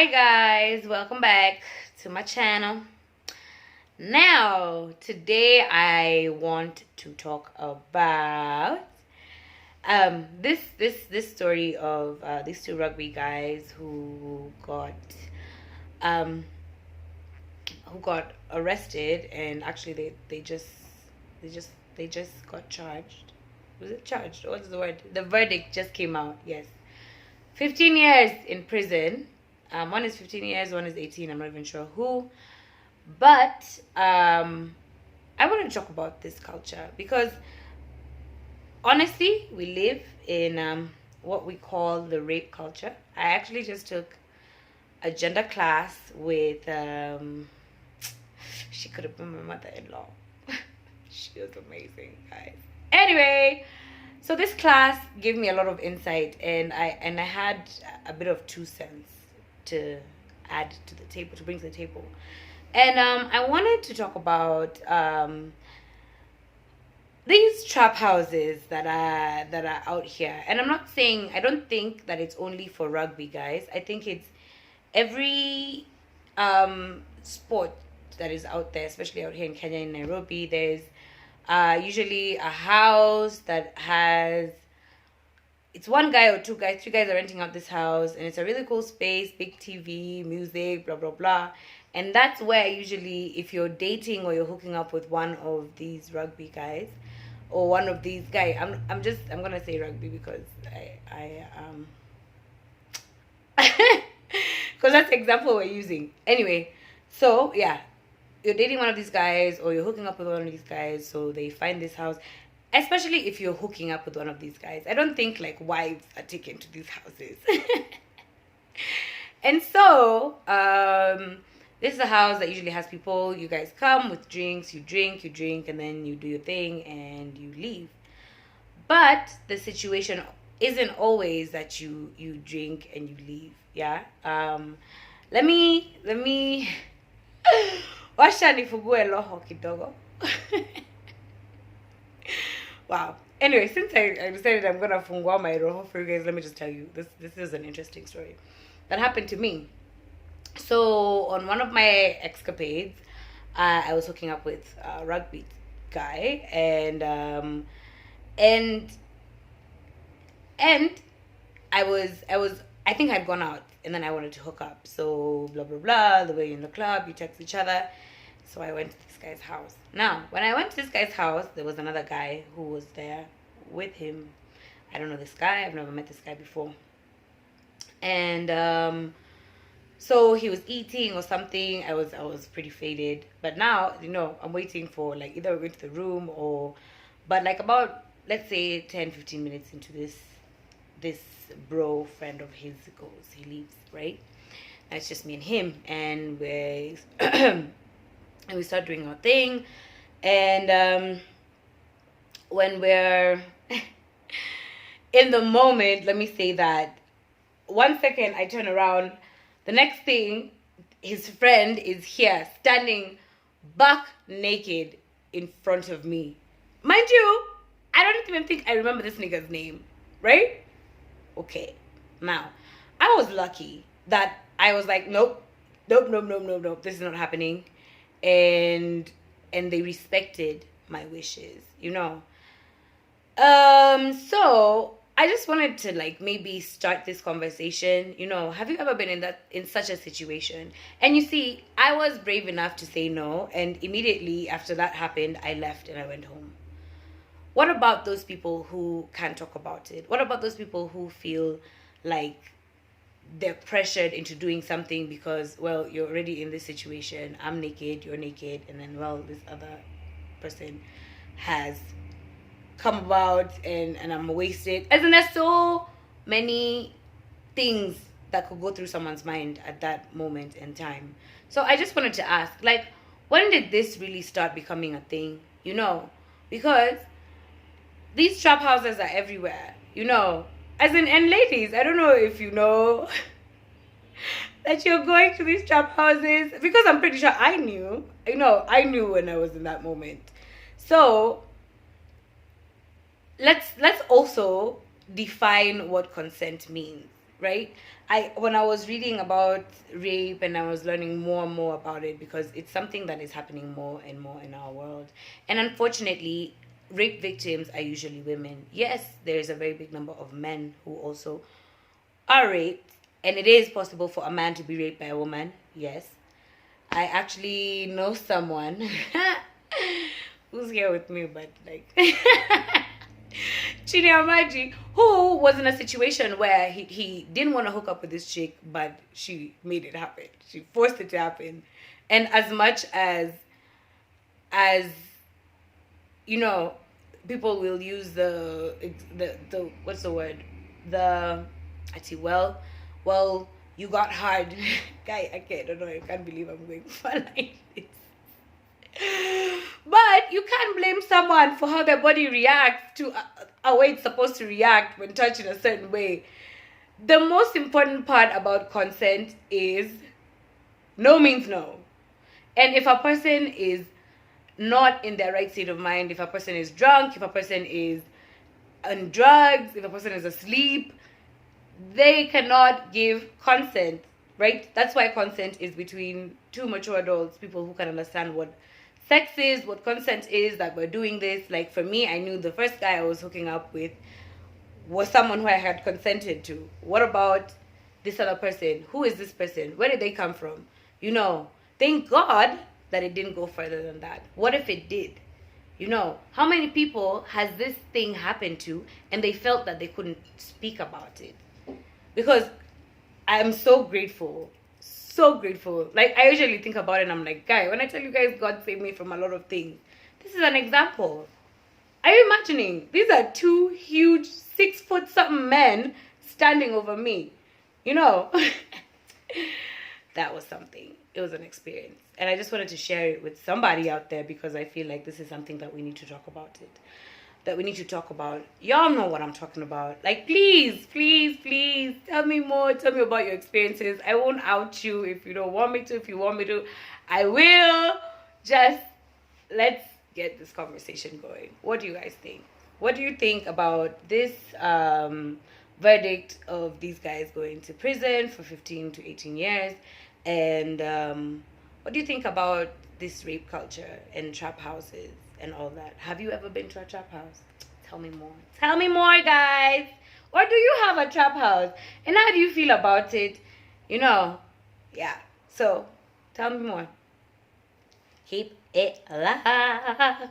Hi guys, welcome back to my channel. Now, today I want to talk about this story of these two rugby guys um who got arrested, and actually they just got charged. Was it charged? What's the word? The verdict just came out. Yes. 15 years in prison. One is 15 years, one is 18. I'm not even sure who. But I want to talk about this culture because honestly, we live in what we call the rape culture. I actually just took a gender class with, she could have been my mother-in-law. She was amazing, guys. Anyway, so this class gave me a lot of insight, and I had a bit of 2 cents to add to the table, to bring to the table. And I wanted to talk about these trap houses that are out here. And I'm not saying, I don't think that it's only for rugby, guys. I think it's every sport that is out there, especially out here in Kenya, in Nairobi. There's usually a house that has, it's one guy or two guys, three guys are renting out this house, and it's a really cool space, big TV, music, blah blah blah. And that's where usually, if you're dating or you're hooking up with one of these rugby guys or one of these guys, I'm gonna say rugby because I because that's the example we're using. Anyway, so yeah, you're dating one of these guys or you're hooking up with one of these guys, so they find this house. Especially if you're hooking up with one of these guys, I don't think like wives are taken to these houses. And so this is a house that usually has people. You guys come with drinks, you drink, and then you do your thing and you leave. But the situation isn't always that you drink and you leave. Yeah. Let me washa nifugue loho kidogo. Wow. Anyway, since I decided I'm gonna fungua my roho for you guys, let me just tell you this is an interesting story that happened to me. So on one of my escapades, I was hooking up with a rugby guy, and I think I'd gone out and then I wanted to hook up. So blah blah blah. The way you're in the club, you text each other. So I went to this guy's house. Now, when I went to this guy's house, there was another guy who was there with him. I don't know this guy. I've never met this guy before. And so he was eating or something. I was pretty faded. But now, I'm waiting for like either we're going to the room but like about, let's say 10-15 minutes into this bro friend of his goes. He leaves, right? And it's just me and him, and we start doing our thing. And when we're in the moment, let me say that 1 second I turn around, the next thing, his friend is here standing buck naked in front of me. Mind you, I don't even think I remember this nigga's name, right? Okay, now I was lucky that I was like, nope, this is not happening. And they respected my wishes, so I just wanted to like maybe start this conversation. Have you ever been in such a situation? And you see, I was brave enough to say no, and immediately after that happened, I left and I went home. What about those people who can't talk about it? What about those people who feel like they're pressured into doing something because, well, you're already in this situation. I'm naked, you're naked, and then, well, this other person has come about and I'm wasted. As in, there's so many things that could go through someone's mind at that moment in time. So I just wanted to ask, like, when did this really start becoming a thing? Because these trap houses are everywhere, As in, and ladies, I don't know if you know that you're going to these trap houses, because I'm pretty sure I knew. I knew when I was in that moment. So let's also define what consent means, right? When I was reading about rape and I was learning more and more about it, because it's something that is happening more and more in our world. And unfortunately, rape victims are usually women. Yes, there is a very big number of men who also are raped, and it is possible for a man to be raped by a woman. Yes. I actually know someone who's here with me, but like Chinyamaji, who was in a situation where he didn't want to hook up with this chick, but she made it happen. She forced it to happen. And as much as you know, people will use the what's the word? The I see well you got hard. Guy, I don't know, I can't believe I'm going fun like this. But you can't blame someone for how their body reacts to a way it's supposed to react when touched in a certain way. The most important part about consent is no means no. And if a person is not in their right state of mind, if a person is drunk, if a person is on drugs, if a person is asleep, they cannot give consent, right? That's why consent is between two mature adults, people who can understand what sex is, what consent is, that we're doing this. Like for me, I knew the first guy I was hooking up with was someone who I had consented to. What about this other person? Who is this person? Where did they come from? You know, thank God that it didn't go further than that. What if it did? You know, how many people has this thing happened to and they felt that they couldn't speak about it? Because I'm so grateful. So grateful. Like, I usually think about it and I'm like, guy, when I tell you guys God saved me from a lot of things, this is an example. Are you imagining? These are two huge 6 foot something men standing over me. You know, that was something. It was an experience. And I just wanted to share it with somebody out there because I feel like this is something that we need to talk about it. That we need to talk about. Y'all know what I'm talking about. Like, please, please, please, tell me more. Tell me about your experiences. I won't out you if you don't want me to. If you want me to, I will. Just let's get this conversation going. What do you guys think? What do you think about this verdict of these guys going to prison for 15 to 18 years? And what do you think about this rape culture and trap houses and all that? Have you ever been to a trap house? Tell me more. Tell me more, guys. Or do you have a trap house? And how do you feel about it? You know, yeah. So, tell me more. Keep it alive.